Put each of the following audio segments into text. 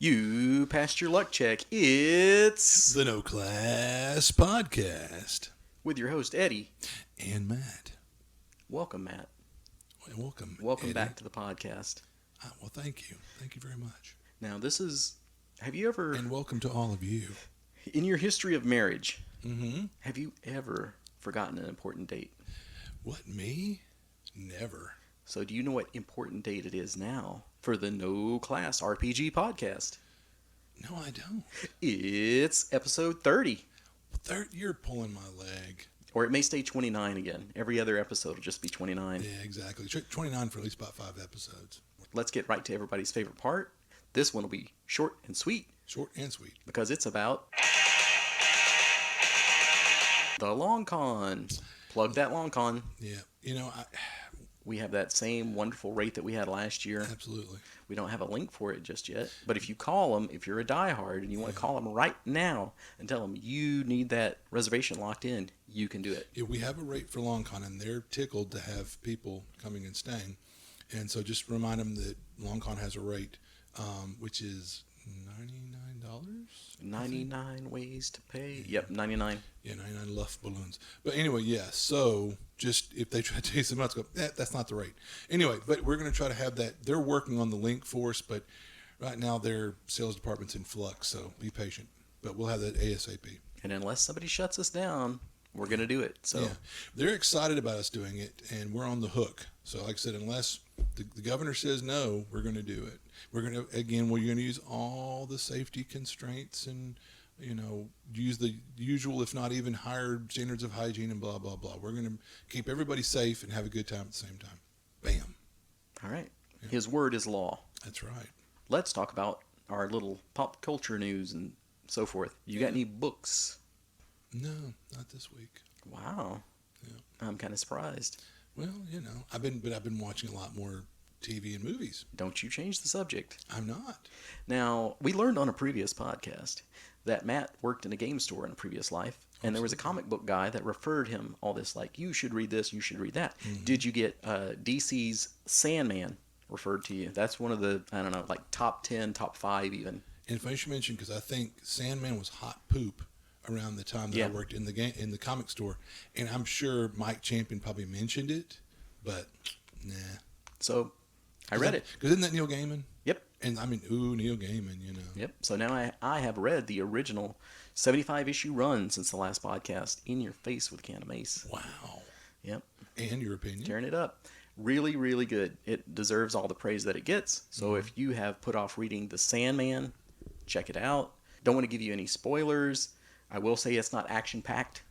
You passed your luck check. It's The No Class Podcast. with your host, Eddie. And Matt. Welcome, Matt. Welcome. Welcome Eddie. back to the podcast. Well, thank you. Thank you very much. Now, have you ever, And welcome to all of you. in your history of marriage, Mm-hmm. have you ever forgotten an important date? What, me? Never. So, do you know what important date it is now for the No Class RPG podcast? No, I don't. It's episode 30. You're pulling my leg. Or it may stay 29 again. Every other episode will just be 29. Yeah, exactly. 29 for at least about 5 episodes. Let's get right to everybody's favorite part. This one will be short and sweet Short and sweet. because it's about the long con. Plug that long con. Yeah. We have that same wonderful rate that we had last year. Absolutely. We don't have a link for it just yet. But if you call them, if you're a diehard and you want to call them right now and tell them you need that reservation locked in, you can do it. Yeah, we have a rate for Long Con, and they're tickled to have people coming and staying. And so just remind them that Long Con has a rate, which is $99. 99 ways to pay. Yep, 99. Yeah, 99 Luff balloons. But anyway, yeah, so just if they try to tell you something else, go, that's not the rate. Anyway, but we're going to try to have that. They're working on the link for us, but right now their sales department's in flux, so be patient. But we'll have that ASAP. And unless somebody shuts us down, we're going to do it. So Yeah, they're excited about us doing it, and we're on the hook. So like I said, unless the governor says no, we're going to do it. We're going to, again, we're going to use all the safety constraints and, use the usual, if not even higher standards of hygiene and blah, blah, blah. We're going to keep everybody safe and have a good time at the same time. Bam. all right. Yeah. His word is law. That's right. Let's talk about our little pop culture news and so forth. You got any books? No, not this week. Wow. Yeah. I'm kind of surprised. Well, I've been watching a lot more TV and movies. Don't you change the subject. I'm not. Now, we learned on a previous podcast that Matt worked in a game store in a previous life, and there was a comic book guy that referred him all this, like, you should read this, you should read that. Mm-hmm. Did you get DC's Sandman referred to you? That's one of the, I don't know, like top 10, top 5 even. And funny you mentioned, because I think Sandman was hot poop around the time that I worked in the comic store, and I'm sure Mike Champion probably mentioned it, but nah. So I read it. Because isn't that Neil Gaiman? Yep. And I mean, Neil Gaiman, Yep. So now I have read the original 75 issue run since the last podcast, In Your Face with Can of Mace. Wow. Yep. And your opinion? Tearing it up. Really, really good. It deserves all the praise that it gets. So if you have put off reading The Sandman, check it out. Don't want to give you any spoilers. I will say it's not action-packed.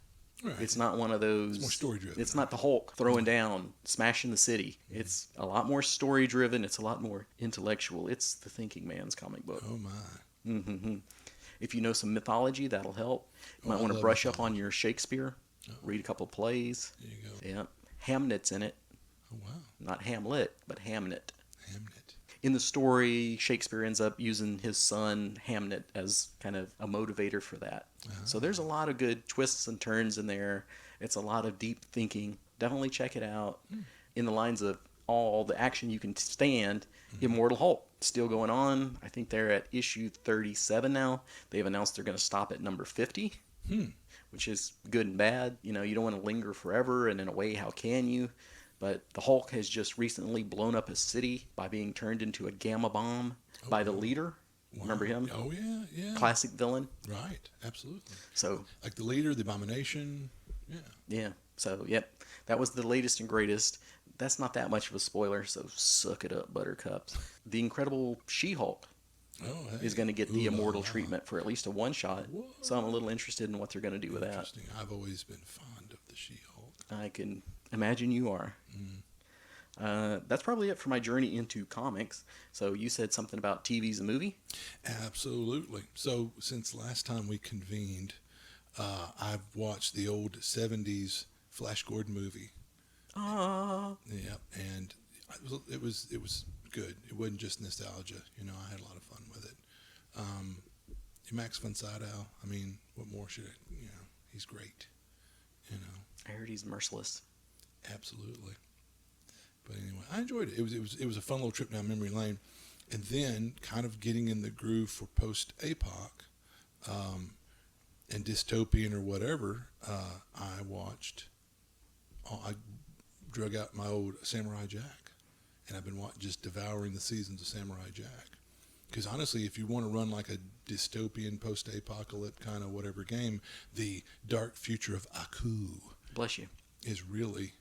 Right. It's not one of those... It's more story-driven. It's not the Hulk throwing down, smashing the city. It's a lot more story-driven. It's a lot more intellectual. It's the thinking man's comic book. Oh, my. Mm-hmm. If you know some mythology, that'll help. You might I want to love brush up mythology. on your Shakespeare. Read a couple of plays. There you go. Yeah. Hamnet's in it. Oh, wow. Not Hamlet, but Hamnet. Hamnet. In the story, Shakespeare ends up using his son Hamnet as kind of a motivator for that. So there's a lot of good twists and turns in there. It's a lot of deep thinking. Definitely check it out. In the lines of all the action you can stand, Immortal Hulk still going on. I think they're at issue 37 now. They've announced they're going to stop at number 50, which is good and bad. You don't want to linger forever, and in a way, how can you? But the Hulk has just recently blown up a city by being turned into a gamma bomb by the Leader. Wow. Remember him? Oh, yeah, yeah. Classic villain. Right, absolutely. So, Like the Leader, the Abomination. Yeah. yeah. So, yep. That was the latest and greatest. That's not that much of a spoiler, so suck it up, buttercups. The Incredible She-Hulk is going to get the immortal treatment for at least a one-shot. Whoa. So I'm a little interested in what they're going to do with that. Interesting. I've always been fond of the She-Hulk. I can imagine you are. That's probably it for my journey into comics. So you said something about TV's a movie? Absolutely. So since last time we convened, I've watched the old 70s Flash Gordon movie. Ah. Yeah, and it was good. It wasn't just nostalgia. I had a lot of fun with it. Max von Sydow. I mean, what more should I? He's great. I heard he's merciless. Absolutely. But anyway, I enjoyed it. It was a fun little trip down memory lane. And then kind of getting in the groove for post-APOC and dystopian or whatever, I watched, I drug out my old Samurai Jack. And I've been just devouring the seasons of Samurai Jack. Because honestly, if you want to run like a dystopian, post-apocalyptic kind of whatever game, the Dark Future of Aku Bless you. is really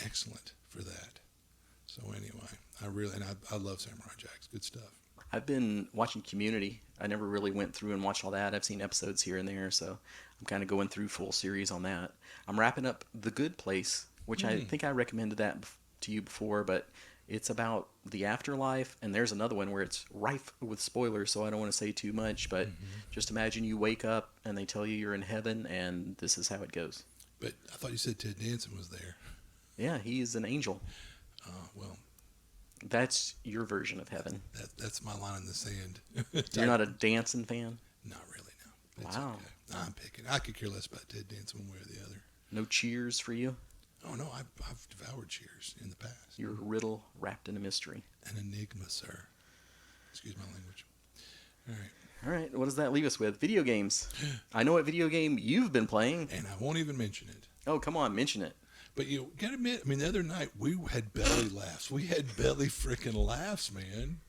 excellent for that. So anyway, I love Samurai Jack. It's good stuff. I've been watching Community. I never really went through and watched all that. I've seen episodes here and there, so I'm kind of going through full series on that. I'm wrapping up The Good Place, which I think I recommended that to you before, but it's about the afterlife, and there's another one where it's rife with spoilers, so I don't want to say too much, but just imagine you wake up and they tell you you're in heaven, and this is how it goes. But I thought you said Ted Danson was there. Yeah, he's an angel. Well, That's your version of heaven. that's my line in the sand. You're not a dancing fan? Not really, no. It's Wow. okay. I'm picking. I could care less about Ted Danson one way or the other. No Cheers for you? Oh, no, I've devoured Cheers in the past. You're a riddle wrapped in a mystery. An enigma, sir. Excuse my language. All right. All right, what does that leave us with? Video games. I know what video game you've been playing. And I won't even mention it. Oh, come on, mention it. But you got to admit, I mean, the other night we had belly laughs. We had belly freaking laughs, man.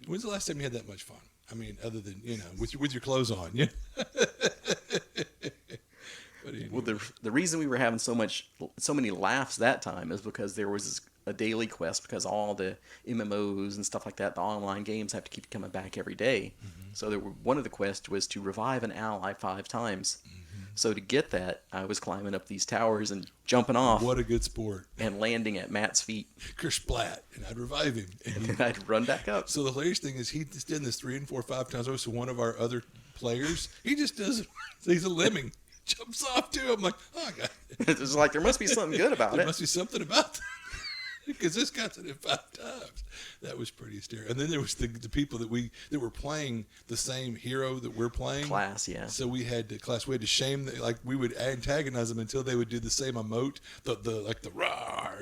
When's the last time you had that much fun? I mean, other than, with your clothes on. Yeah. But anyway. Well, the reason we were having so many laughs that time is because there was a daily quest, because all the MMOs and stuff like that, the online games have to keep coming back every day. So one of the quests was to revive an ally 5 times. So to get that, I was climbing up these towers and jumping off. What a good sport. And landing at Matt's feet. Kersplat. And I'd revive him. And then I'd run back up. So the hilarious thing is he just did this 3 and 4 or 5 times over. So one of our other players, he just does it. He's a lemming. Jumps off too. I'm like, oh, God. It's like there must be something good about There it. must be something about that. Because this got it 5 times. That was pretty hysterical. And then there was the people that were playing the same hero that we're playing. Class, yeah. So we had to shame them, like we would antagonize them until they would do the same emote, the rah,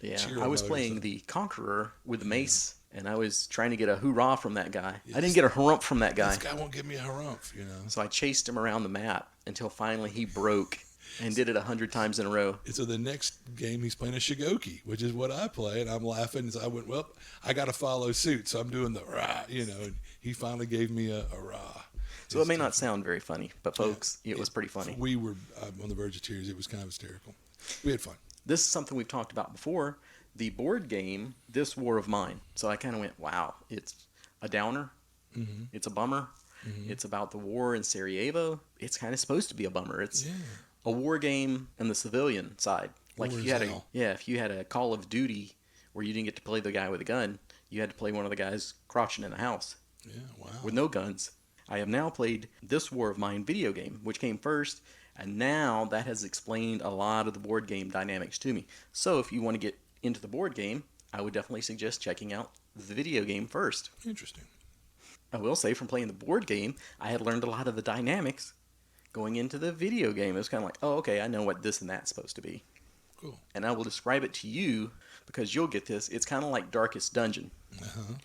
Yeah, cheer I was emote or playing something. the Conqueror with the mace, and I was trying to get a hoorah from that guy. I didn't get a harumph from that guy. This guy won't give me a harumph, So I chased him around the map until finally he broke and did it 100 times in a row. And so the next game he's playing a Shigoki, which is what I play, and I'm laughing. So I went, well, I got to follow suit, so I'm doing the rah, and he finally gave me a rah. So it may not sound very funny, but folks, it was pretty funny. We were on the verge of tears. It was kind of hysterical. We had fun. This is something we've talked about before. The board game, This War of Mine. So I kind of went, wow, it's a downer. Mm-hmm. It's a bummer. Mm-hmm. It's about the war in Sarajevo. It's kind of supposed to be a bummer. It's a war game on the civilian side. Like if you had a Call of Duty where you didn't get to play the guy with a gun, you had to play one of the guys crouching in the house. Yeah, wow. With no guns. I have now played This War of Mine video game, which came first, and now that has explained a lot of the board game dynamics to me. So if you want to get into the board game, I would definitely suggest checking out the video game first. Interesting. I will say, from playing the board game, I had learned a lot of the dynamics going into the video game. It was kind of like, oh, okay, I know what this and that's supposed to be. Cool. And I will describe it to you because you'll get this. It's kind of like Darkest Dungeon. Uh-huh.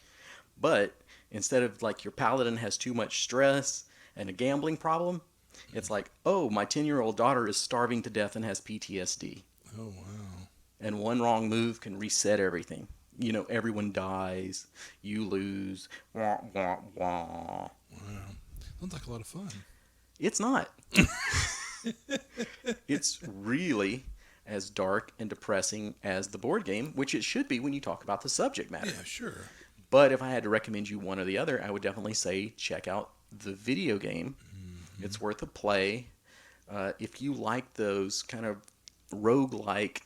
But instead of like your paladin has too much stress and a gambling problem, it's like, oh, my 10-year-old daughter is starving to death and has PTSD. Oh, wow. And one wrong move can reset everything. Everyone dies. You lose. Wah, wah, wah. Wow. Sounds like a lot of fun. It's not. It's really as dark and depressing as the board game, which it should be when you talk about the subject matter. Yeah, sure. But if I had to recommend you one or the other, I would definitely say check out the video game. Mm-hmm. It's worth a play. If you like those kind of roguelike,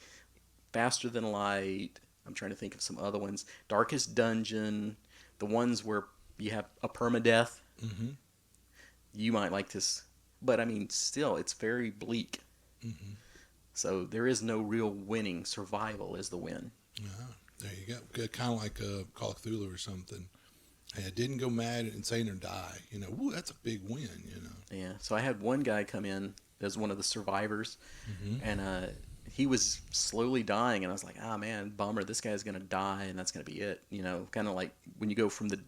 faster than light, I'm trying to think of some other ones, Darkest Dungeon, the ones where you have a permadeath, you might like this. But I mean, still, it's very bleak. Mm-hmm. So there is no real winning. Survival is the win. There you go. Kind of like Call of Cthulhu or something. Hey, I didn't go mad, insane, or die. Ooh, that's a big win. Yeah. So I had one guy come in as one of the survivors, and he was slowly dying, and I was like, ah, man, bummer, this guy's gonna die, and that's gonna be it. You know, kind of like when you go from the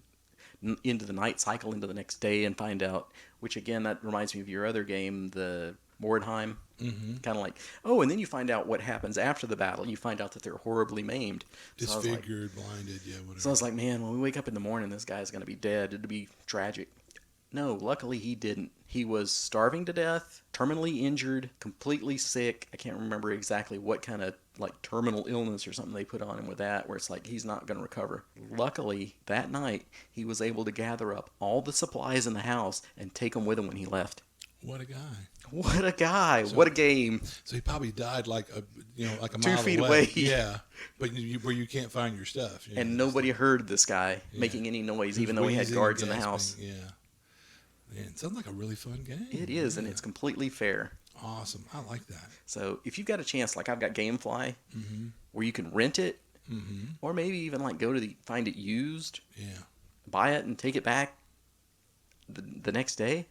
into the night cycle into the next day and find out. Which again, that reminds me of your other game, the Mordheim. Mm-hmm. Kind of like, oh, and then you find out what happens after the battle. You find out that they're horribly maimed. Disfigured, blinded, yeah, whatever. So I was like, man, when we wake up in the morning, this guy's going to be dead. It'd be tragic. No, luckily he didn't. He was starving to death, terminally injured, completely sick. I can't remember exactly what kind of like terminal illness or something they put on him with that, where it's like he's not going to recover. Luckily, that night, he was able to gather up all the supplies in the house and take them with him when he left. What a guy! What a guy! What a game! So he probably died like a like a 2 mile feet away. away. Yeah, but where you can't find your stuff. You know, And nobody heard this guy making any noise, even though he had wheezing, guards in the gasping, house. Yeah, man, it sounds like a really fun game. It is, and it's completely fair. Awesome. I like that. So if you've got a chance, like I've got GameFly, where you can rent it, or maybe even like go to find it used, buy it and take it back the next day.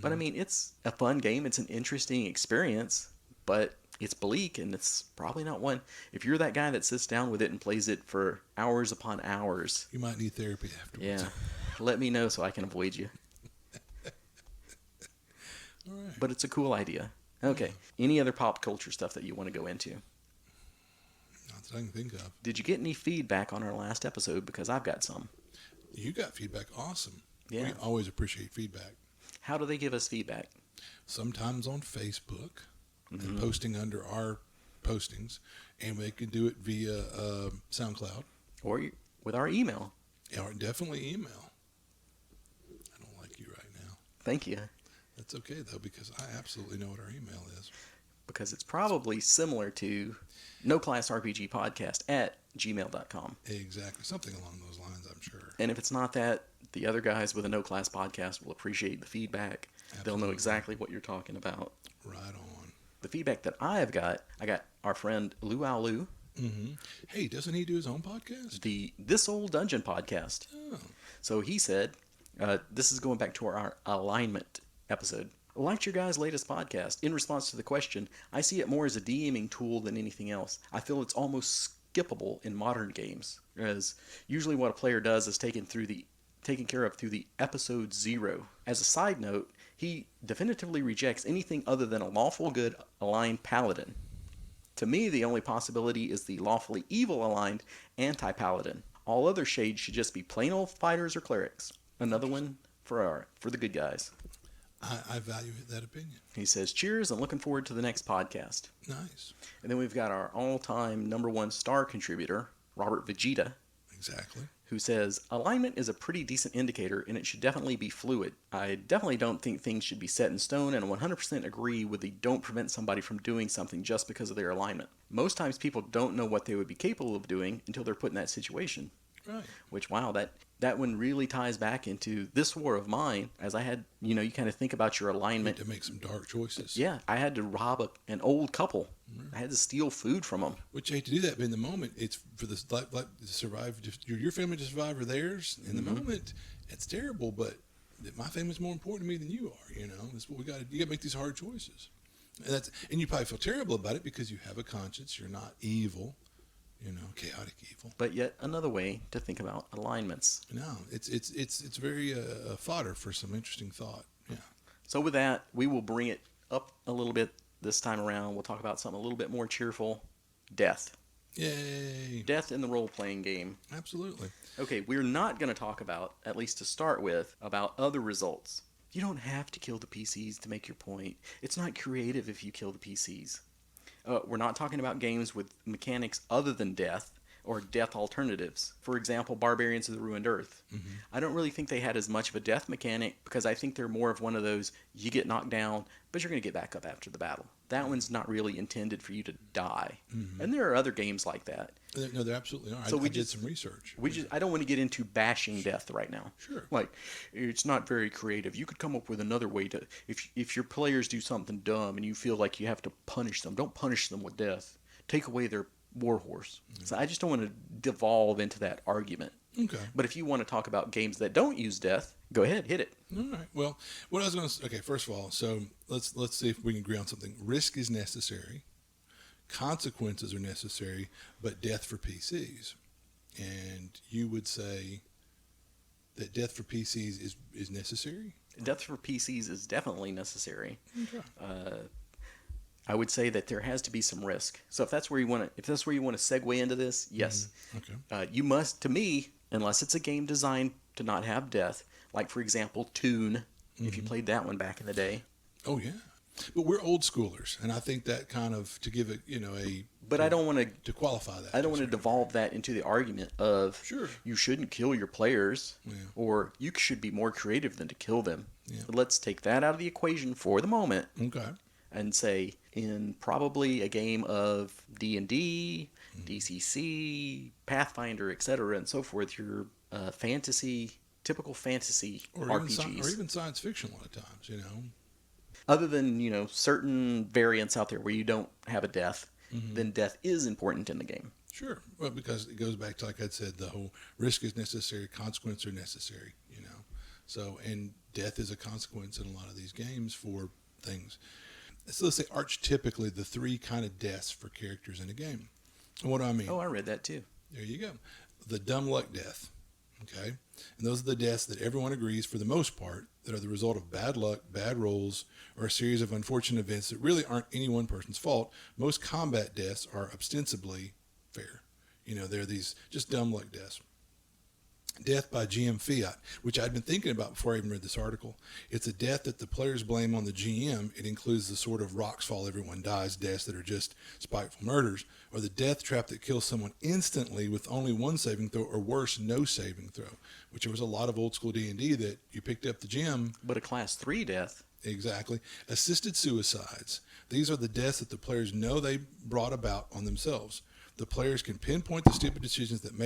But I mean, it's a fun game. It's an interesting experience, but it's bleak, and it's probably not one. If you're that guy that sits down with it and plays it for hours upon hours, You might need therapy afterwards. yeah, let me know so I can avoid you. All right. But it's a cool idea. Okay. Any other pop culture stuff that you want to go into? Not that I can think of. Did you get any feedback on our last episode? Because I've got some. You got feedback. Awesome. Yeah. We always appreciate feedback. How do they give us feedback? Sometimes on Facebook and posting under our postings, and they can do it via SoundCloud. Or with our email. Or definitely email. I don't like you right now. Thank you. That's okay, though, because I absolutely know what our email is. Because it's probably similar to noclassrpgpodcast@gmail.com. Exactly. Something along those lines, I'm sure. And if it's not that, the other guys with a No Class podcast will appreciate the feedback. They'll know exactly what you're talking about. Right on. The feedback that I got our friend Luau Lu, Hey, doesn't he do his own podcast? the This Old Dungeon podcast. Oh, So he said, this is going back to our alignment episode. I liked your guys' latest podcast. In response to the question, I see it more as a DMing tool than anything else. I feel it's almost skippable in modern games, as usually what a player does is taken care of through the episode 0. As a side note, he definitively rejects anything other than a lawful good aligned paladin. To me, the only possibility is the lawfully evil aligned anti-paladin. All other shades should just be plain old fighters or clerics. Another one for the good guys. I value that opinion. He says, cheers, and looking forward to the next podcast. Nice. And then we've got our all-time #1 star contributor, Robert Vegeta, Exactly. who says, alignment is a pretty decent indicator, and it should definitely be fluid. I definitely don't think things should be set in stone, and 100% agree with the don't prevent somebody from doing something just because of their alignment. Most times people don't know what they would be capable of doing until they're put in that situation. Right. Which, wow, that one really ties back into this war of mine, as I had, you kind of think about your alignment. To make some dark choices. Yeah, I had to rob an old couple. I had to steal food from them. Which you hate to do that, but in the moment, it's for the like to survive, just your family to survive or theirs. In the moment, it's terrible, but my family's more important to me than you are. That's what we got. You got to make these hard choices, and you probably feel terrible about it because you have a conscience. You're not evil. Chaotic evil. But yet another way to think about alignments. No, it's very fodder for some interesting thought. Yeah. So with that, we will bring it up a little bit this time around. We'll talk about something a little bit more cheerful. Death. Yay. Death in the role-playing game. Absolutely. Okay, we're not going to talk about, at least to start with, about other results. You don't have to kill the PCs to make your point. It's not creative if you kill the PCs. We're not talking about games with mechanics other than death or death alternatives. For example, Barbarians of the Ruined Earth. I don't really think they had as much of a death mechanic because I think they're more of one of those, you get knocked down, but you're going to get back up after the battle. That one's not really intended for you to die. And there are other games like that. No, there absolutely are. So I did some research. I don't want to get into bashing death right now. Sure. Like, it's not very creative. You could come up with another way to, if your players do something dumb and you feel like you have to punish them, don't punish them with death. Take away their warhorse. So I just don't want to devolve into that argument. Okay. But if you want to talk about games that don't use death, go ahead, hit it. All right. Well, what I was going to say, okay, first of all, so let's see if we can agree on something. Risk is necessary. consequences are necessary, but death for PCs. And you would say that death for PCs is necessary? Death for PCs is definitely necessary. Okay. I would say that there has to be some risk. So if that's where you want to, segue into this, yes, Okay. you must. To me, unless it's a game designed to not have death, like for example, Toon, if you played that one back in the day. Oh yeah, but we're old schoolers, and I think that kind of to give it, But I don't want to qualify that. I don't want to devolve that into the argument of Sure. you shouldn't kill your players, Yeah. or you should be more creative than to kill them. Yeah. But let's take that out of the equation for the moment Okay. and say in probably a game of D&D, DCC, Pathfinder, etc., and so forth, your typical fantasy Or RPGs. or even science fiction a lot of times. Other than, certain variants out there where you don't have a death, then death is important in the game. Sure. Well, because it goes back to, like I said, the whole risk is necessary, consequences are necessary, So, and death is a consequence in a lot of these games for things. So let's say archetypically the three kind of deaths for characters in a game. And what do I mean? Oh, I read that too. There you go. The dumb luck death. Okay. And those are the deaths that everyone agrees, for the most part, that are the result of bad luck, bad rolls, or a series of unfortunate events that really aren't any one person's fault. Most combat deaths are ostensibly fair. They're these just dumb luck deaths. Death by GM fiat, which I'd been thinking about before I even read this article. It's a death that the players blame on the GM. It includes the sort of rocks fall, everyone dies deaths that are just spiteful murders, or the death trap that kills someone instantly with only one saving throw, or worse, no saving throw, which there was a lot of old school D&D that you picked up the gem. But a class 3 death. Exactly. Assisted suicides. These are the deaths that the players know they brought about on themselves. The players can pinpoint the stupid decisions that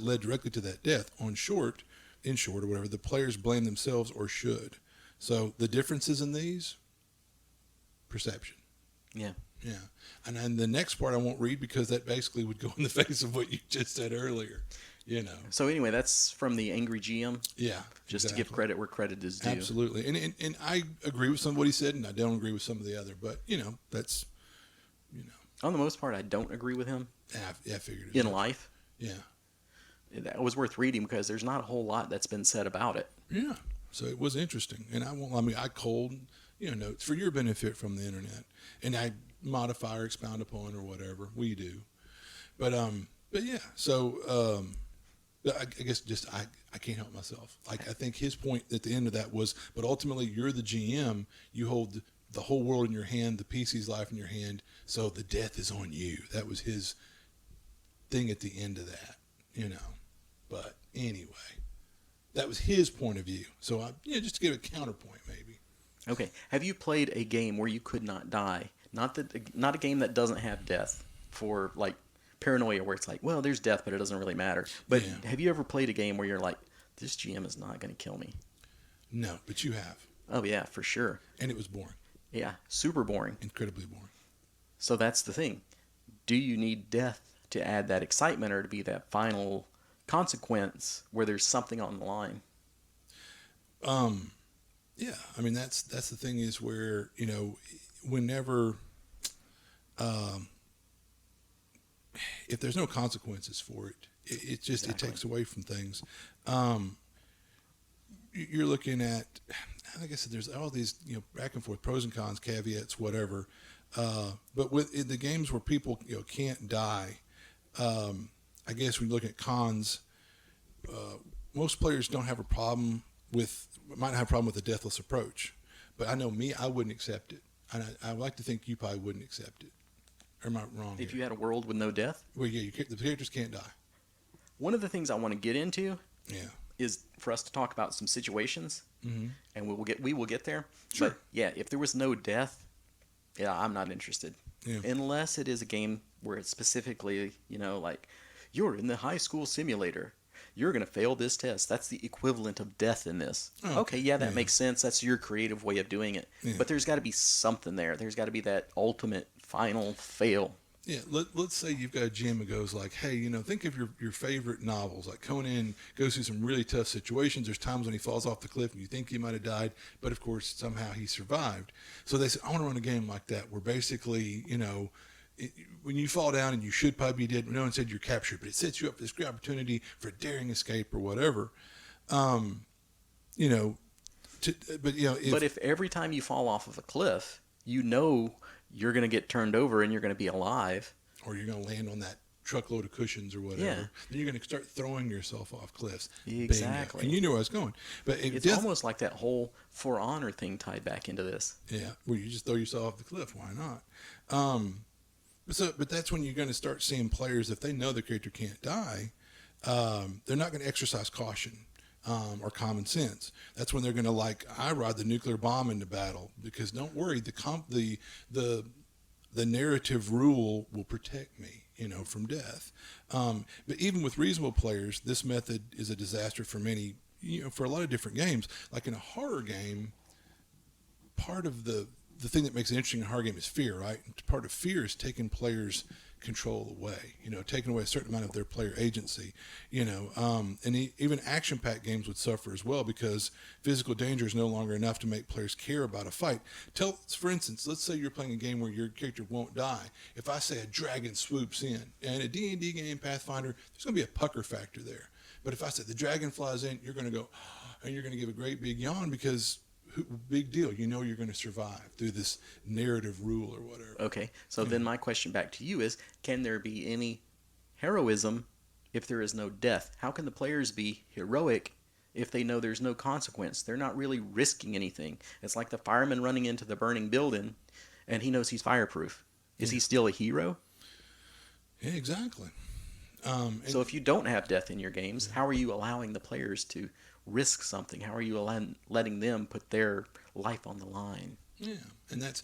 led directly to that death. In short, or whatever, the players blame themselves or should. So the differences in these, perception. Yeah. Yeah. And then the next part I won't read because that basically would go in the face of what you just said earlier. So anyway, that's from the Angry GM. Yeah. Just to give credit where credit is due. Absolutely. And I agree with some of what he said, and I don't agree with some of the other. But, that's, On the most part, I don't agree with him. I figured it in out. life. Yeah. It was worth reading because there's not a whole lot that's been said about it. Yeah. So it was interesting. And I culled, notes for your benefit from the internet. And I modify or expound upon or whatever. We do. But yeah. So, I guess just I can't help myself. I think his point at the end of that was, but ultimately you're the GM. You hold the whole world in your hand, the PC's life in your hand. So the death is on you. That was his thing at the end of that, But anyway, that was his point of view. So just to give a counterpoint, maybe. Okay. Have you played a game where you could not die? Not a game that doesn't have death, for like Paranoia, where it's like, well, there's death, but it doesn't really matter. But Yeah. have you ever played a game where you're like, this GM is not going to kill me? No, but you have. Oh yeah, for sure. And it was boring. Yeah, super boring. Incredibly boring. So that's the thing. Do you need death to add that excitement, or to be that final consequence where there's something on the line? Yeah, I mean that's the thing is where whenever if there's no consequences for it, it just Exactly. it takes away from things. You're looking at, like I said, there's all these back and forth pros and cons, caveats, whatever. But in the games where people can't die, I guess when you look at cons, most players don't have a problem might have a problem with the deathless approach. But I know me, I wouldn't accept it. And I like to think you probably wouldn't accept it. Or am I wrong? If here? you had a world with no death, Well, yeah, the characters can't die. one of the things I want to get into Yeah. is for us to talk about some situations, and we will get there. Sure. But yeah, if there was no death, yeah, I'm not interested. Yeah. Unless it is a game where it's specifically, like you're in the high school simulator. You're going to fail this test. That's the equivalent of death in this. Oh, okay, yeah, that yeah. makes sense. That's your creative way of doing it. Yeah. But there's got to be something there. There's got to be that ultimate final fail. Yeah, let's say you've got a GM who goes like, hey, think of your favorite novels. Like Conan goes through some really tough situations. There's times when he falls off the cliff and you think he might have died, but of course somehow he survived. So they said, I want to run a game like that where basically, when you fall down and you should probably be dead, no one said you're captured, but it sets you up for this great opportunity for a daring escape or whatever. You know, but you know, But if every time you fall off of a cliff, you know you're going to get turned over and you're going to be alive. or you're going to land on that truckload of cushions or whatever, Yeah. then you're going to start throwing yourself off cliffs. Exactly. Bingo. And you knew where I was going. But It's almost like that whole For Honor thing tied back into this. yeah, well, you just throw yourself off the cliff. Why not? But that's when you're going to start seeing players, if they know their character can't die, they're not going to exercise caution or common sense. That's when they're going to I ride the nuclear bomb into battle, because don't worry, the narrative rule will protect me, from death. But even with reasonable players, this method is a disaster for many, for a lot of different games. Like in a horror game, part of the thing that makes it interesting in a horror game is fear, right? And part of fear is taking players' control away, taking away a certain amount of their player agency, even action-packed games would suffer as well, because physical danger is no longer enough to make players care about a fight. For instance, let's say you're playing a game where your character won't die. If I say a dragon swoops in, and a D&D game, Pathfinder, there's going to be a pucker factor there. But if I say the dragon flies in, you're going to go, and you're going to give a great big yawn, because big deal. You're going to survive through this narrative rule or whatever. Okay, so then my question back to you is, can there be any heroism if there is no death? How can the players be heroic if they know there's no consequence? They're not really risking anything. It's like the fireman running into the burning building and he knows he's fireproof. Is he still a hero? Yeah, exactly. So if you don't have death in your games, how are you allowing the players to risk something? How are you letting them put their life on the line? Yeah, and that's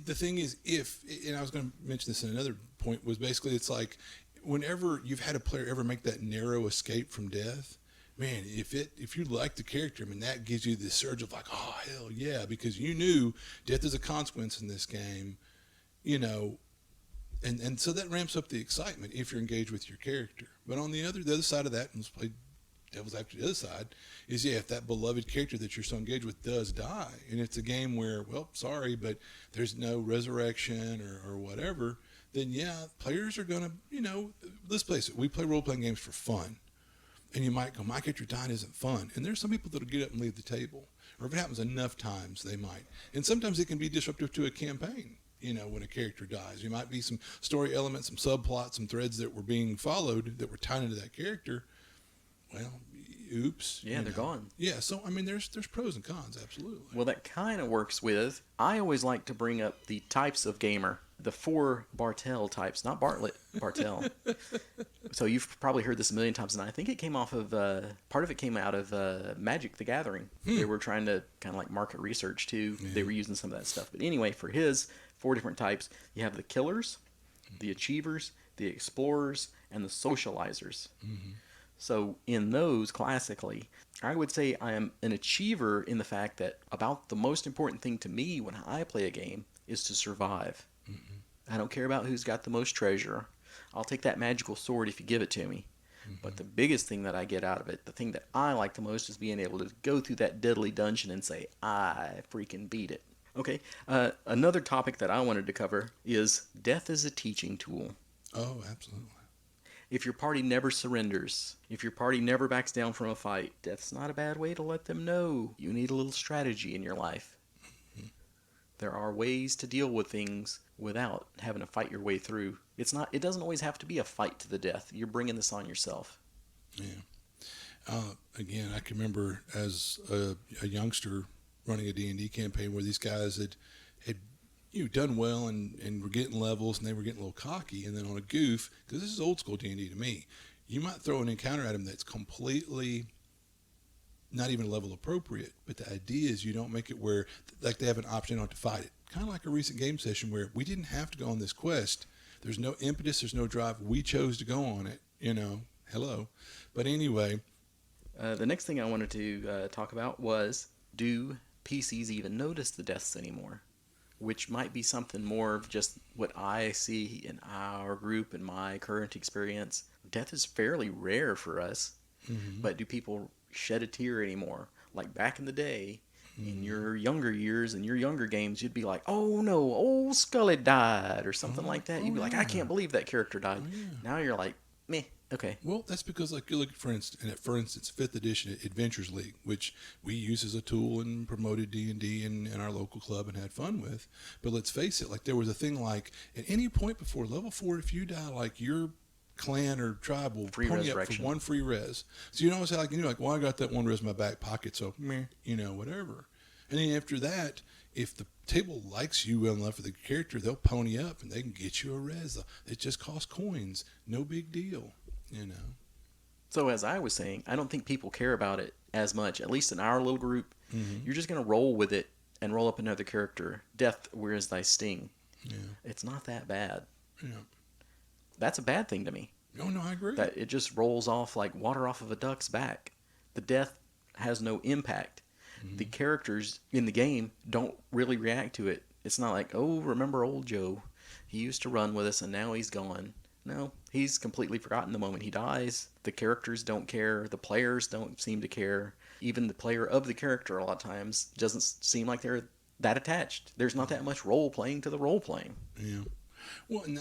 the thing is, and I was going to mention this in another point, was basically it's like whenever you've had a player ever make that narrow escape from death, man, if you like the character, I mean, that gives you this surge of oh hell yeah, because you knew death is a consequence in this game, and so that ramps up the excitement if you're engaged with your character. But on the other side of that, and let's play devil's advocate to the other side, is if that beloved character that you're so engaged with does die, and it's a game where, well, sorry, but there's no resurrection or whatever, then yeah, players are gonna, let's face it, we play role-playing games for fun. And you might go, my character dying isn't fun. And there's some people that'll get up and leave the table. Or if it happens enough times, they might. And sometimes it can be disruptive to a campaign, when a character dies. There might be some story elements, some subplots, some threads that were being followed that were tied into that character. Well, oops. Yeah, they're gone. Yeah, so, I mean, there's pros and cons, absolutely. Well, that kind of works with, I always like to bring up the types of gamer. The 4 Bartell types, not Bartlett, Bartell. So you've probably heard this a million times, and I think it came off of, part of it came out of Magic the Gathering. They were trying to kind of like market research too. Yeah. They were using some of that stuff. But anyway, for his 4 different types, you have the killers, the achievers, the explorers, and the socializers. Mm-hmm. So in those, classically, I would say I am an achiever in the fact that about the most important thing to me when I play a game is to survive. Mm-hmm. I don't care about who's got the most treasure. I'll take that magical sword if you give it to me. Mm-hmm. But the biggest thing that I get out of it, the thing that I like the most, is being able to go through that deadly dungeon and say, I freaking beat it. Okay, another topic that I wanted to cover is death is a teaching tool. Oh, absolutely. If your party never surrenders, if your party never backs down from a fight, death's not a bad way to let them know you need a little strategy in your life. Mm-hmm. There are ways to deal with things without having to fight your way through. It doesn't always have to be a fight to the death. You're bringing this on yourself. Yeah. Again, I can remember as a youngster running a D&D campaign where these guys had done well and were getting levels, and they were getting a little cocky, and then on a goof, because this is old school D&D to me, you might throw an encounter at them that's completely not even level appropriate, but the idea is you don't make it where like they have an option not to fight it. Kind of like a recent game session where we didn't have to go on this quest. There's no impetus, there's no drive. We chose to go on it, hello. But anyway. The next thing I wanted to talk about was, do PCs even notice the deaths anymore? Which might be something more of just what I see in our group and my current experience. Death is fairly rare for us, mm-hmm. But do people shed a tear anymore? Like back in the day, in your younger years, in your younger games, you'd be like, oh no, old Scully died, or something like that. You'd be like, I can't believe that character died. Now you're like, meh, okay. Well, that's because, like, you look for instance, 5th edition Adventures League, which we use as a tool and promoted D&D in our local club and had fun with. But let's face it, like, there was a thing like, at any point before level 4, if you die, like, your clan or tribe will Free pony up for resurrection. 1 free res. So you know how, like, you're like, well, I got that 1 res in my back pocket, so meh, whatever. And then after that, if the table likes you well enough for the character, they'll pony up and they can get you a res. It just costs coins, no big deal. So as I was saying, I don't think people care about it as much, at least in our little group. You're just going to roll with it and roll up another character. Death, where is thy sting? Yeah. It's not that bad. Yeah. That's a bad thing to me. Oh, no, I agree. That it just rolls off like water off of a duck's back. The death has no impact. The characters in the game don't really react to it. It's not like, oh, remember old Joe? He used to run with us and now he's gone. No, he's completely forgotten the moment he dies. The characters don't care. The players don't seem to care. Even the player of the character a lot of times doesn't seem like they're that attached. There's not that much role playing to the role playing. Yeah. Well, and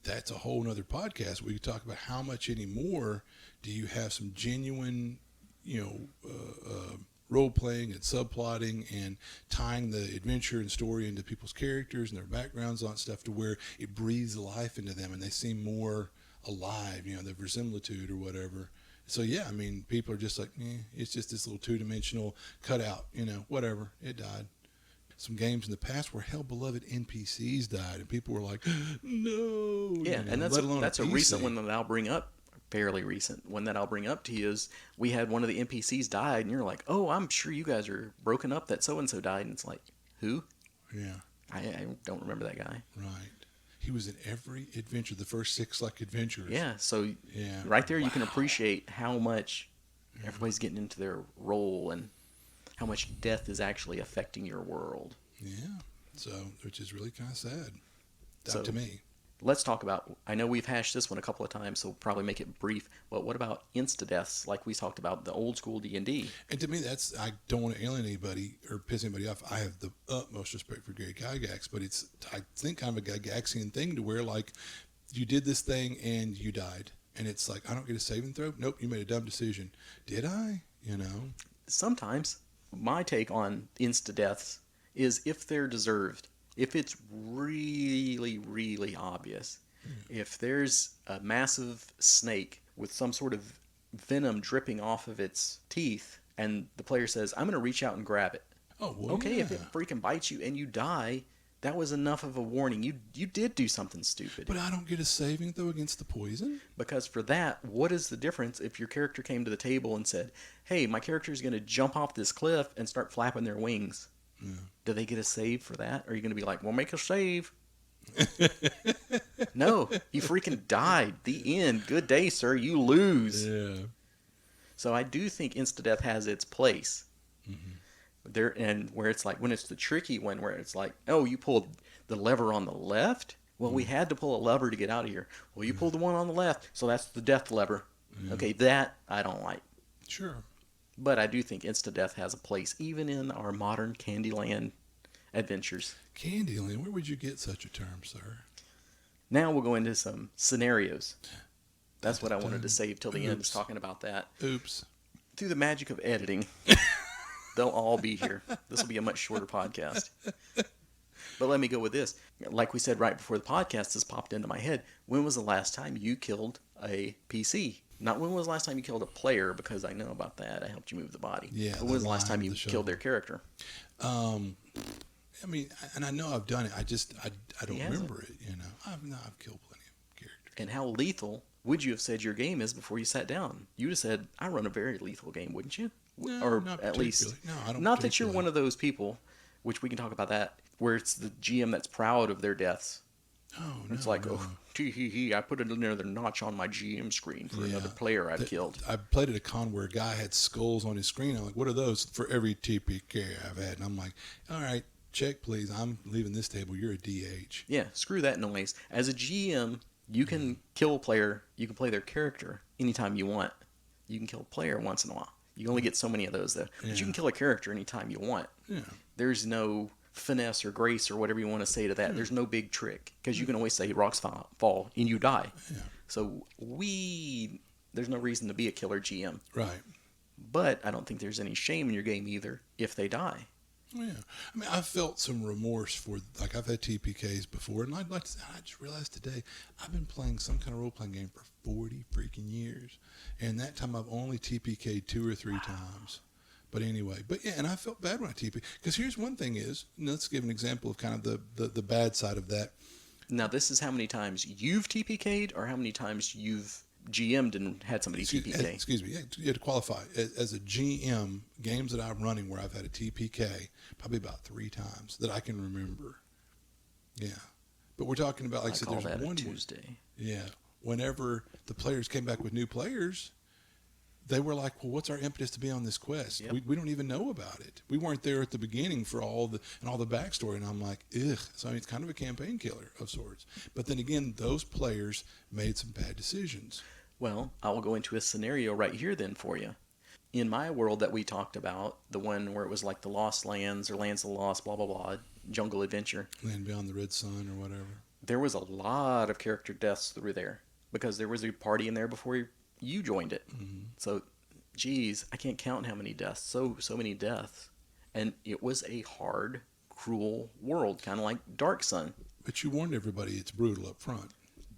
that's a whole nother podcast. We could talk about how much anymore do you have some genuine, role playing and subplotting and tying the adventure and story into people's characters and their backgrounds on stuff to where it breathes life into them and they seem more alive, the verisimilitude or whatever. So yeah, I mean, people are just like, it's just this little 2-dimensional cutout, whatever, it died. Some games in the past where hell beloved NPCs died and people were like, no. Yeah, and that's a recent one that I'll bring up. Fairly recent one that I'll bring up to you is we had one of the NPCs died and you're like, oh, I'm sure you guys are broken up that so-and-so died. And it's like, who? Yeah. I don't remember that guy. Right. He was in every adventure, the first 6 adventures. Yeah. So right there you can appreciate how much everybody's getting into their role and how much death is actually affecting your world. Yeah. So, which is really kind of sad. So, to me. Let's talk about, I know we've hashed this one a couple of times, so we'll probably make it brief, but what about insta-deaths like we talked about, the old school D&D? And to me, I don't want to alienate anybody or piss anybody off. I have the utmost respect for Gary Gygax, but it's, I think, kind of a Gygaxian thing to where, like, you did this thing and you died. And it's like, I don't get a saving throw? Nope, you made a dumb decision. Did I? Sometimes. My take on insta-deaths is if they're deserved. If it's really, really obvious, if there's a massive snake with some sort of venom dripping off of its teeth, and the player says, I'm going to reach out and grab it. Oh, well, okay, yeah. if it freaking bites you and you die, that was enough of a warning. You did do something stupid. But I don't get a saving throw against the poison? Because for that, what is the difference if your character came to the table and said, hey, my character is going to jump off this cliff and start flapping their wings? Yeah. Do they get a save for that? Or are you going to be like, well, make a save? No, you freaking died. The end. Good day, sir. You lose. Yeah. So I do think insta-death has its place. There, and where it's like, when it's the tricky one, where it's like, oh, you pulled the lever on the left? Well, we had to pull a lever to get out of here. Well, you pulled the one on the left, so that's the death lever. Okay, that I don't like. Sure. But I do think insta-death has a place, even in our modern Candyland adventures. Candyland? Where would you get such a term, sir? Now we'll go into some scenarios. That's what I wanted to save till the end, is talking about that. Oops. Through the magic of editing, they'll all be here. This will be a much shorter podcast. But let me go with this. Like we said right before the podcast, this popped into my head. When was the last time you killed a PC? Not when was the last time you killed a player, because I know about that. I helped you move the body. Yeah. But when was the last time you killed their character? I mean, and I know I've done it. I don't remember it. I've killed plenty of characters. And how lethal would you have said your game is before you sat down? You'd have said, I run a very lethal game, wouldn't you? No, or not at least, no, I don't. Not that you're one of those people, which we can talk about that, where it's the GM that's proud of their deaths. Oh, no. It's like, oh, tee-hee-hee, I put another notch on my GM screen for another player I've killed. I played at a con where a guy had skulls on his screen. I'm like, what are those? For every TPK I've had. And I'm like, all right, check, please. I'm leaving this table. You're a DH. Yeah, screw that noise. As a GM, you can kill a player. You can play their character anytime you want. You can kill a player once in a while. You only get so many of those, though. But you can kill a character anytime you want. Yeah. There's no finesse or grace or whatever you want to say to that. There's no big trick because you can always say rocks fall and you die. Yeah. So there's no reason to be a killer GM. Right. But I don't think there's any shame in your game either if they die. Yeah. I mean, I felt some remorse for, like, I've had TPKs before, and I just realized today I've been playing some kind of role-playing game for 40 freaking years. And that time I've only TPK'd 2 or 3 times. But anyway, and I felt bad when I TP. Because here's one thing is, let's give an example of kind of the bad side of that. Now, this is how many times you've TPK'd or how many times you've GM'd and had somebody TPK. Excuse me. You have to qualify. As a GM, games that I'm running where I've had a TPK, probably about 3 times that I can remember. Yeah. But we're talking about, like I said, call there's that one a Tuesday. Yeah. Whenever the players came back with new players, they were like, well, what's our impetus to be on this quest? Yep. We don't even know about it. We weren't there at the beginning for all the backstory. And I'm like, ugh. So I mean, it's kind of a campaign killer of sorts. But then again, those players made some bad decisions. Well, I will go into a scenario right here then for you. In my world that we talked about, the one where it was like the Lost Lands or Lands of the Lost, blah, blah, blah, jungle adventure. Land Beyond the Red Sun or whatever. There was a lot of character deaths through there because there was a party in there before you joined it. Mm-hmm. So, geez, I can't count how many deaths. So many deaths. And it was a hard, cruel world, kind of like Dark Sun. But you warned everybody it's brutal up front.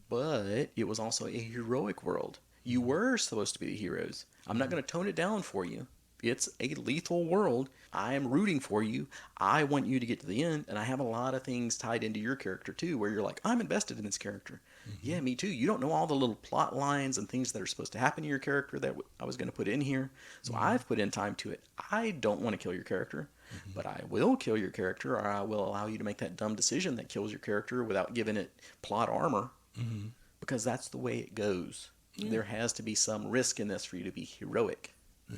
But it was also a heroic world. You were supposed to be the heroes. I'm not going to tone it down for you. It's a lethal world. I am rooting for you. I want you to get to the end. And I have a lot of things tied into your character, too, where you're like, I'm invested in this character. Mm-hmm. Yeah, me too. You don't know all the little plot lines and things that are supposed to happen to your character that I was going to put in here. So I've put in time to it. I don't want to kill your character, but I will kill your character, or I will allow you to make that dumb decision that kills your character without giving it plot armor. Mm-hmm. Because that's the way it goes. Yeah. There has to be some risk in this for you to be heroic. Yeah.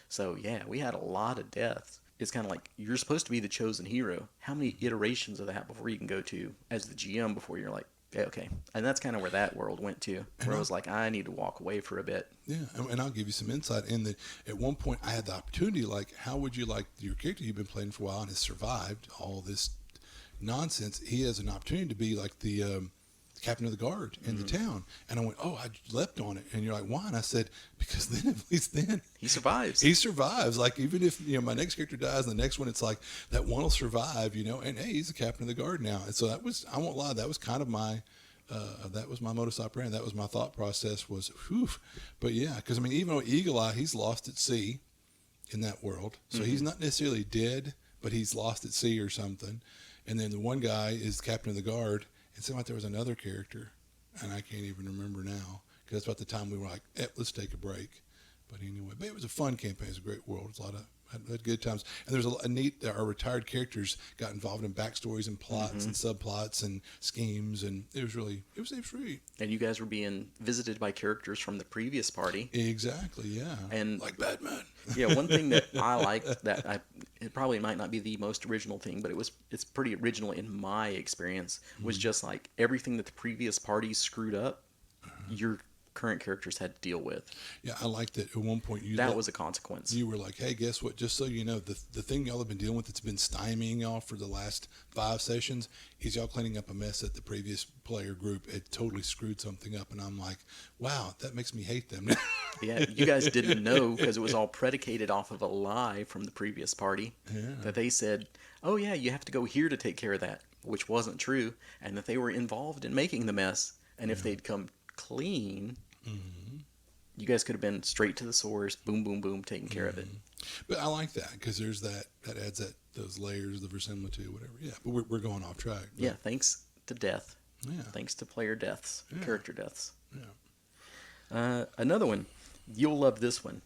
So, yeah, we had a lot of deaths. It's kind of like you're supposed to be the chosen hero. How many iterations of that before you can go to as the GM before you're like, yeah, okay. And that's kind of where that world went to, where I was like, I need to walk away for a bit. Yeah, and I'll give you some insight in that. At one point, I had the opportunity, like, how would you like your character you've been playing for a while and has survived all this nonsense? He has an opportunity to be like the captain of the guard in the town. And I went, oh, I leapt on it. And you're like, why? And I said, because then, at least then, he survives. He survives. Like, even if, my next character dies and the next one, it's like, that one will survive, and hey, he's the captain of the guard now. And so that was, I won't lie, that was kind of my, that was my modus operandi. That was my thought process was, whew. But yeah, because, I mean, even though Eagle Eye, he's lost at sea in that world. So he's not necessarily dead, but he's lost at sea or something. And then the one guy is the captain of the guard. It seemed like there was another character, and I can't even remember now, because that's about the time we were like, let's take a break. But anyway, it was a fun campaign. It was a great world. It was a lot of had good times. And there's a neat, our retired characters got involved in backstories and plots and subplots and schemes, and it was sweet. And you guys were being visited by characters from the previous party. Exactly, yeah. And like Batman. Yeah, one thing that I liked it probably might not be the most original thing, but it's pretty original in my experience, was just like everything that the previous parties screwed up, your current characters had to deal with. Yeah, I liked that. At one point, that was a consequence. You were like, hey, guess what? Just so you know, the thing y'all have been dealing with that's been stymieing y'all for the last 5 sessions is y'all cleaning up a mess that the previous player group had totally screwed something up. And I'm like, wow, that makes me hate them. Yeah, you guys didn't know because it was all predicated off of a lie from the previous party that they said, oh, yeah, you have to go here to take care of that, which wasn't true, and that they were involved in making the mess. And if they'd come clean, you guys could have been straight to the source, boom, boom, boom, taking care of it. But I like that because there's that adds those layers, the verisimilitude, whatever. Yeah, but we're going off track. But, yeah, thanks to death. Yeah. Thanks to player deaths, character deaths. Yeah. Another one, you'll love this one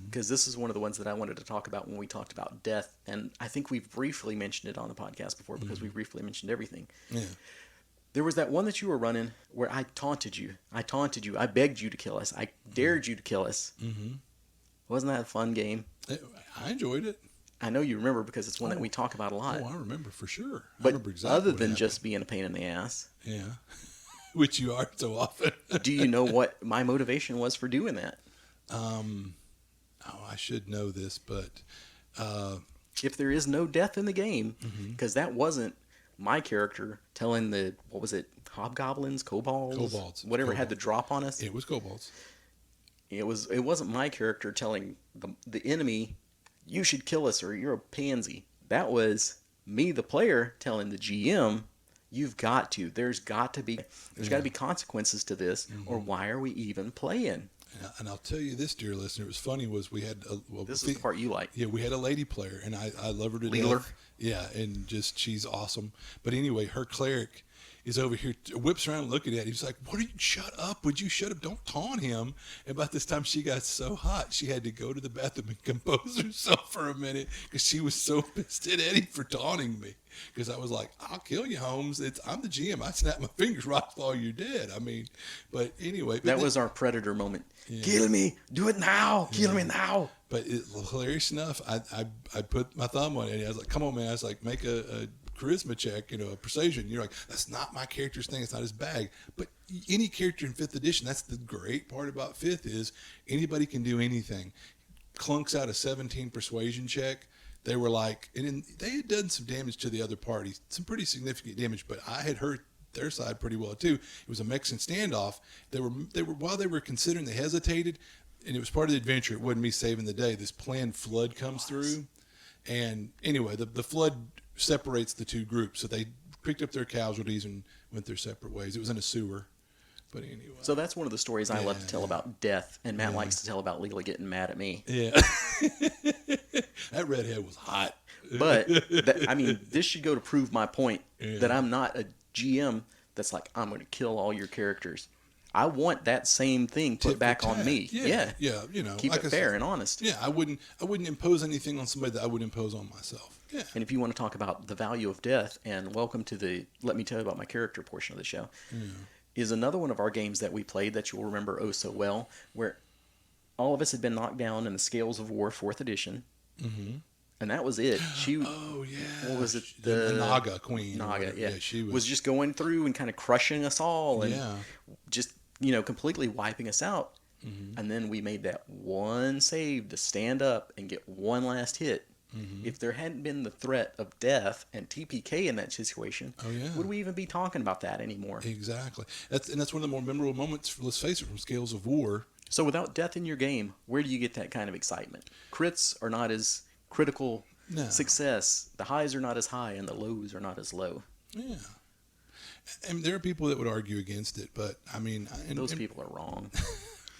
because this is one of the ones that I wanted to talk about when we talked about death, and I think we've briefly mentioned it on the podcast before because we briefly mentioned everything. Yeah. There was that one that you were running where I taunted you. I begged you to kill us. I dared you to kill us. Wasn't that a fun game? I enjoyed it. I know you remember because it's one that we talk about a lot. Oh, I remember for sure. But I remember exactly other than just being a pain in the ass. Yeah. Which you are so often. Do you know what my motivation was for doing that? oh, I should know this, but If there is no death in the game, Mm-hmm. because that wasn't my character telling the, what was it, hobgoblins, Kobolds. whatever had the Kobolds. drop on us. it was kobolds. It wasn't my character telling the enemy, you should kill us or you're a pansy. That was me, the player, telling the GM, you've got to. There's got to be consequences to this, or why are we even playing? And I'll tell you this, dear listener, it was funny was we had This is the part you like. yeah, we had a lady player, and I love her to Leeler. death. Yeah, and just she's awesome. But anyway, her cleric is over here, whips around looking at him. He's like, "What are you? Shut up! Would you shut up? Don't taunt him." And about this time, she got so hot, she had to go to the bathroom and compose herself for a minute because she was so pissed at Eddie for taunting me. Because I was like, "I'll kill you, Holmes. I'm the GM. I snap my fingers right while you're dead." I mean, but anyway, That was our Predator moment. Kill me. Do it now. Kill me now. But hilarious enough, I put my thumb on it. And I was like, "Come on, man!" I was like, "Make a charisma check, a persuasion." You're like, "That's not my character's thing. It's not his bag." But any character in 5th edition, that's the great part about 5th is anybody can do anything. Clunk's out a 17 persuasion check. They were like, they had done some damage to the other party, some pretty significant damage, but I had hurt their side pretty well too. It was a Mexican standoff. They were while they were considering, they hesitated, and it was part of the adventure. It wasn't me saving the day. This planned flood comes through, and anyway, the flood separates the two groups. So they picked up their casualties and went their separate ways. It was in a sewer, but anyway. So that's one of the stories I love to tell Yeah. about death, and Matt likes to tell about Leela getting mad at me. Yeah, that redhead was hot. But this should go to prove my point that I'm not a GM that's like, I'm going to kill all your characters. I want that same thing put Tit for back on tat. me. Yeah. Keep like it I fair said, and honest. Yeah, I wouldn't impose anything on somebody that I would impose on myself. Yeah. And if you want to talk about the value of death, and welcome to the let me tell you about my character portion of the show, is another one of our games that we played that you'll remember oh so well, where all of us had been knocked down in the Scales of War 4th edition. Mm-hmm. And that was it. Oh yeah. What was it? The Naga Queen. or Naga, whatever. yeah. She was just going through and kind of crushing us all and Yeah. just, completely wiping us out. Mm-hmm. And then we made that one save to stand up and get one last hit. Mm-hmm. If there hadn't been the threat of death and TPK in that situation, Oh, yeah. would we even be talking about that anymore? Exactly. That's one of the more memorable moments. Let's face it, from Scales of War. So without death in your game, where do you get that kind of excitement? Crits are not as critical No. success. The highs are not as high and the lows are not as low. Yeah. And there are people that would argue against it, but I mean, Those people are wrong.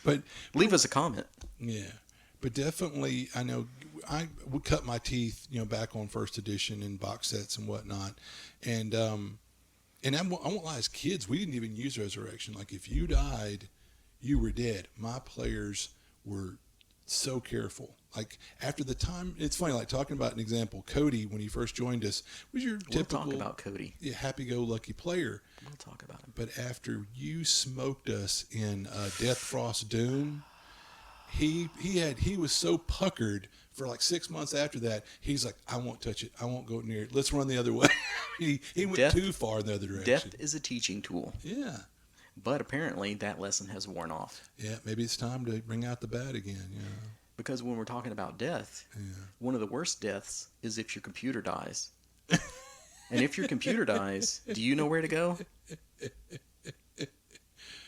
But Leave us a comment. yeah, but definitely, I know I would cut my teeth, back on 1st edition and box sets and whatnot, and I won't lie. As kids, we didn't even use resurrection. Like if you died, you were dead. My players were so careful. Like after the time, it's funny. Like talking about an example, Cody when he first joined us was your We'll typical talk about Cody. happy-go-lucky player. We'll talk about him. But after you smoked us in Death Frost Doom, he was so puckered for like 6 months after that. He's like, I won't touch it. I won't go near it. Let's run the other way. he went Death- too far in the other direction. Death is a teaching tool, Yeah. but apparently that lesson has worn off. Yeah. Maybe it's time to bring out the bat again. Because when we're talking about death, one of the worst deaths is if your computer dies. And if your computer dies, do you know where to go?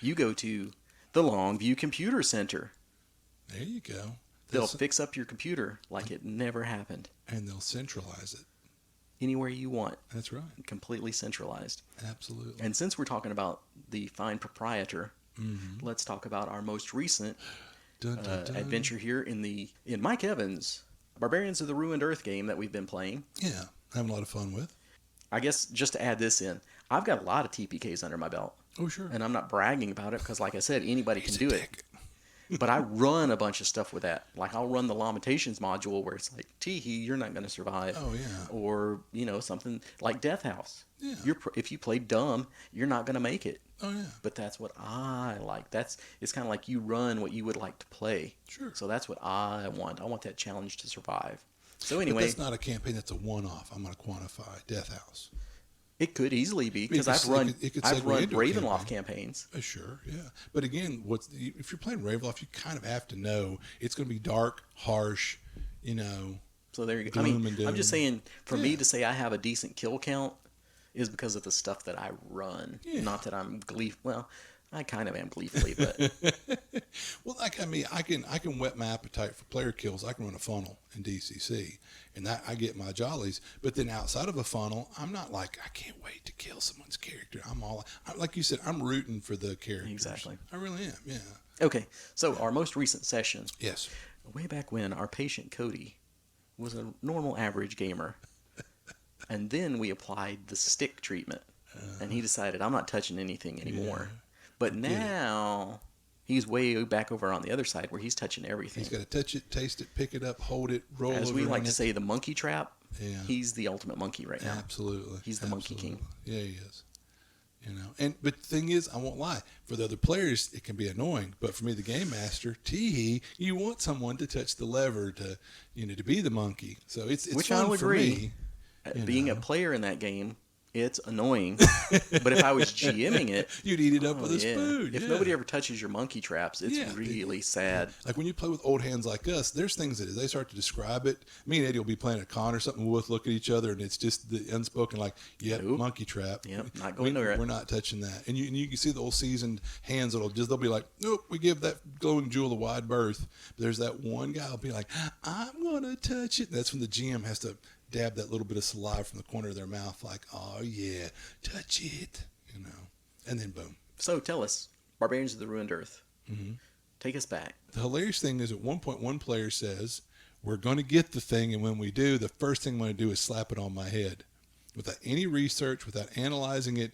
You go to the Longview Computer Center. There you go. They'll fix up your computer like it never happened. And they'll centralize it. Anywhere you want, That's right. completely centralized. Absolutely. And since we're talking about the fine proprietor, let's talk about our most recent Dun, dun, dun. adventure here in Mike Evans' Barbarians of the Ruined Earth game that we've been playing. Yeah. Having a lot of fun with. I guess just to add this in, I've got a lot of TPKs under my belt. Oh, sure. And I'm not bragging about it because, like I said, anybody He's can a do it. dick. But I run a bunch of stuff with that. Like I'll run the Lamentations module where it's like, Teehee, you're not going to survive. Oh, yeah. Or, something like Death House. Yeah. If you play dumb, you're not going to make it. Oh, yeah. But that's what I like. It's kind of like you run what you would like to play. Sure. So that's what I want. I want that challenge to survive. So But anyway, that's not a campaign. That's a one-off. I'm going to quantify Death House. It could easily be because Because it could I've segue run into a Ravenloft campaign. campaigns. Sure, yeah. But again, if you're playing Ravenloft, you kind of have to know it's going to be dark, harsh, you know, So there you go. I gloom mean, and doom. I'm just saying, for me Yeah. to say I have a decent kill count is because of the stuff that I run. Yeah. Not that I'm well, I kind of am gleefully, but Well, like I mean, I can whet my appetite for player kills. I can run a funnel in DCC, and that I get my jollies. But then outside of a funnel, I'm not like I can't wait to kill someone's character. Like you said, I'm rooting for the characters. Exactly. I really am. Yeah. okay. So our most recent session, Yes. way back when, our patient Cody was a normal average gamer, and then we applied the stick treatment, and he decided I'm not touching anything anymore. Yeah. But now he's way back over on the other side where he's touching everything. He's got to touch it, taste it, pick it up, hold it, roll As over we like in to it. say, the monkey trap. Yeah. He's the ultimate monkey right now. Absolutely. He's the Monkey King. Yeah, he is. You know, but the thing is, I won't lie. For the other players, it can be annoying. But for me, the game master, Teehee, you want someone to touch the lever to be the monkey. So it's Which fun I'll for agree. me. Being a player in that game, it's annoying. But if I was GMing it, You'd eat it up oh, with a yeah. spoon. If yeah. nobody ever touches your monkey traps, it's Yeah. really sad. Like when you play with old hands like us, there's things that as they start to describe it, me and Eddie will be playing a con or something. We'll both look at each other, and it's just the unspoken, like, yep, Nope. monkey trap. Yep, not going near it. We're not touching that. And you can see the old seasoned hands they'll be like, nope, we give that glowing jewel a wide berth. But there's that one guy who'll be like, I'm gonna touch it. And that's when the GM has to dab that little bit of saliva from the corner of their mouth, like, oh yeah, touch it, and then boom. So tell us, Barbarians of the Ruined Earth. Mm-hmm. Take us back. The hilarious thing is at one point, one player says, we're going to get the thing, and when we do, the first thing I'm going to do is slap it on my head. Without any research, without analyzing it,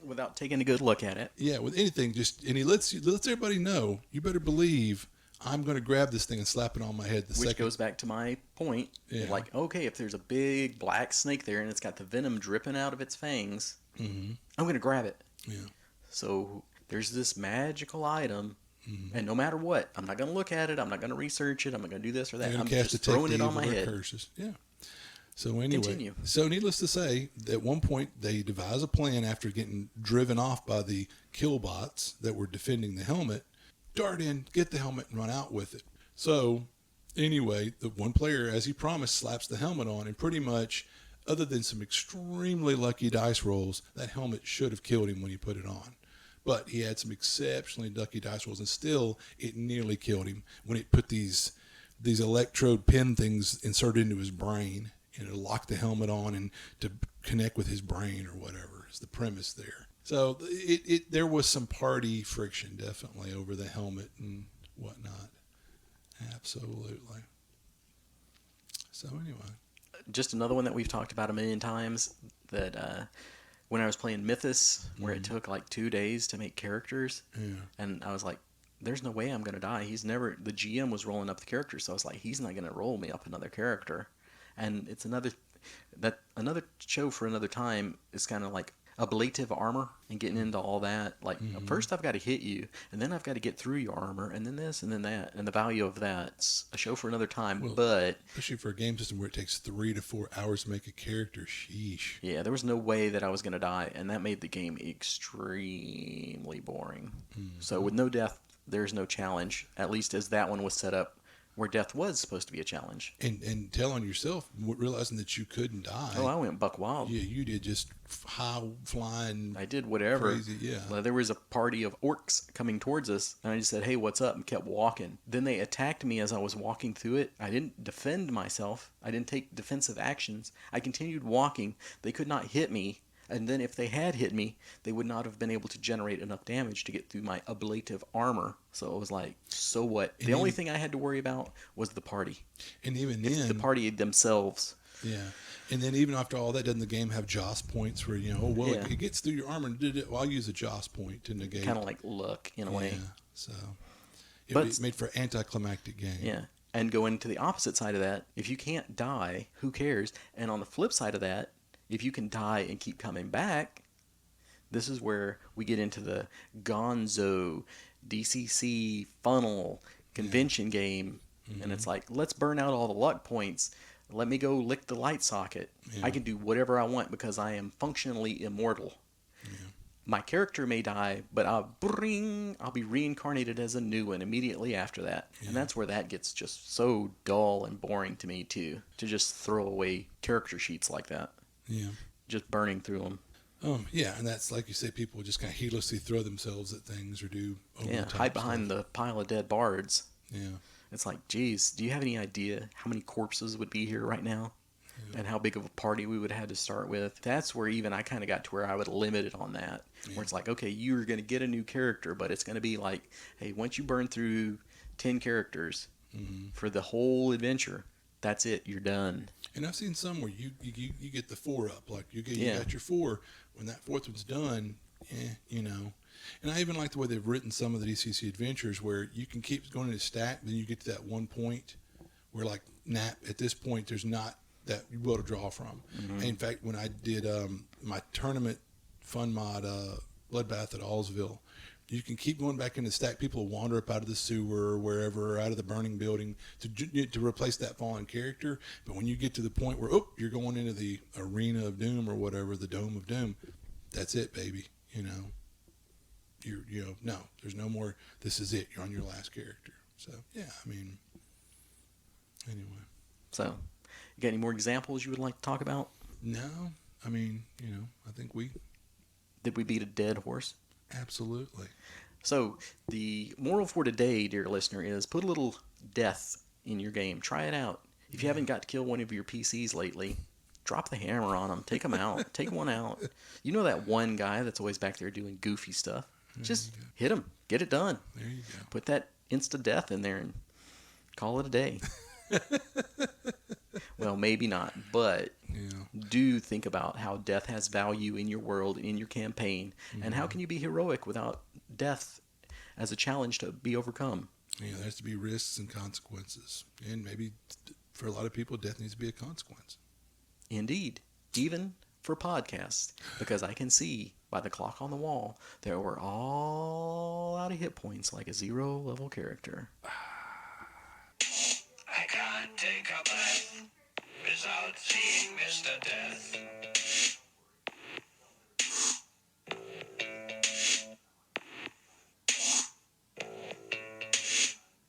Without taking a good look at it. yeah, with anything, and he lets everybody know, you better believe I'm going to grab this thing and slap it on my head the Which second. goes back to my point. Yeah. Like, okay, if there's a big black snake there and it's got the venom dripping out of its fangs, Mm-hmm. I'm going to grab it. Yeah. So there's this magical item, Mm-hmm. and no matter what, I'm not going to look at it. I'm not going to research it. I'm not going to do this or that. And I'm cast just to take throwing the it on my evil head. curses. Yeah. So anyway, Continue. so needless to say, at one point they devise a plan after getting driven off by the killbots that were defending the helmet. Dart in, get the helmet, and run out with it. So anyway, the one player, as he promised, slaps the helmet on, and pretty much, other than some extremely lucky dice rolls, that helmet should have killed him when he put it on. But he had some exceptionally lucky dice rolls, and still, it nearly killed him when it put these electrode pin things inserted into his brain, and it locked the helmet on and to connect with his brain or whatever is the premise there. So there was some party friction definitely over the helmet and whatnot. Absolutely. So anyway. Just another one that we've talked about a million times, that when I was playing Mythos, where it took like 2 days to make characters, Yeah. and I was like, there's no way I'm going to die. The GM was rolling up the character, so I was like, he's not going to roll me up another character. And it's another show for another time. Is kind of like ablative armor and getting into all that. Like, first I've got to hit you, and then I've got to get through your armor, and then this, and then that. And the value of that's a show for another time. Well, but especially for a game system where it takes 3 to 4 hours to make a character, sheesh. yeah, there was no way that I was going to die, and that made the game extremely boring. So with no death, there's no challenge, at least as that one was set up, where death was supposed to be a challenge. And tell on yourself, realizing that you couldn't die. Oh, I went buck wild. Yeah, you did just high flying. I did whatever. Crazy, yeah. Well, there was a party of orcs coming towards us, and I just said, hey, what's up? And kept walking. Then they attacked me as I was walking through it. I didn't defend myself. I didn't take defensive actions. I continued walking. They could not hit me. And then if they had hit me, they would not have been able to generate enough damage to get through my ablative armor. So it was like, so what? The only thing I had to worry about was the party. And even then, The party themselves. yeah. And then even after all that, doesn't the game have Joss points where, Yeah. it gets through your armor and did it? Well, I'll use a Joss point to negate. Kind of like luck in a way. Yeah. So But- it made for an anticlimactic game. Yeah. And going to the opposite side of that, if you can't die, who cares? And on the flip side of that, if you can die and keep coming back, this is where we get into the Gonzo DCC funnel convention game. And it's like, let's burn out all the luck points. Let me go lick the light socket. Yeah. I can do whatever I want because I am functionally immortal. Yeah. My character may die, but I'll be reincarnated as a new one immediately after that. Yeah. And that's where that gets just so dull and boring to me too, to just throw away character sheets like that. Yeah. Just burning through them. Yeah, and that's like you say, people just kind of heedlessly throw themselves at things or do Yeah, hide behind the pile of dead bards. Yeah. It's like, geez, do you have any idea how many corpses would be here right now? Yeah. And how big of a party we would have had to start with? That's where even I kind of got to where I would limit it on that. Yeah. Where it's like, okay, you're going to get a new character, but it's going to be like, hey, once you burn through 10 characters for the whole adventure, that's it. You're done. And I've seen some where you get the 4 up. Like you got your 4. When that 4th one's done, you know. And I even like the way they've written some of the DCC adventures where you can keep going into stack, then you get to that one point where, like, at this point, there's not that you're able to draw from. And in fact, when I did my tournament fun mod, Bloodbath at Allsville, you can keep going back into stack. People will wander up out of the sewer or wherever, out of the burning building to replace that fallen character. But when you get to the point where, you're going into the arena of doom or whatever, the dome of doom, that's it, baby. You know. No, there's no more. This is it. You're on your last character. So yeah, I mean, anyway. So, you got any more examples you would like to talk about? No, I mean, I think did we beat a dead horse? Absolutely. So the moral for today, dear listener, is put a little death in your game. Try it out. If you haven't got to kill one of your PCs lately, drop the hammer on them. Take them out. Take one out. You know that one guy that's always back there doing goofy stuff? Just hit him. Get it done. There you go. Put that insta death in there and call it a day. Well, maybe not, but do think about how death has value in your world, in your campaign, and how can you be heroic without death as a challenge to be overcome? Yeah, there has to be risks and consequences, and maybe for a lot of people, death needs to be a consequence. Indeed, even for podcasts, because I can see by the clock on the wall that we're all out of hit points like a 0 level character. I can't take a breath without seeing Mr. Death.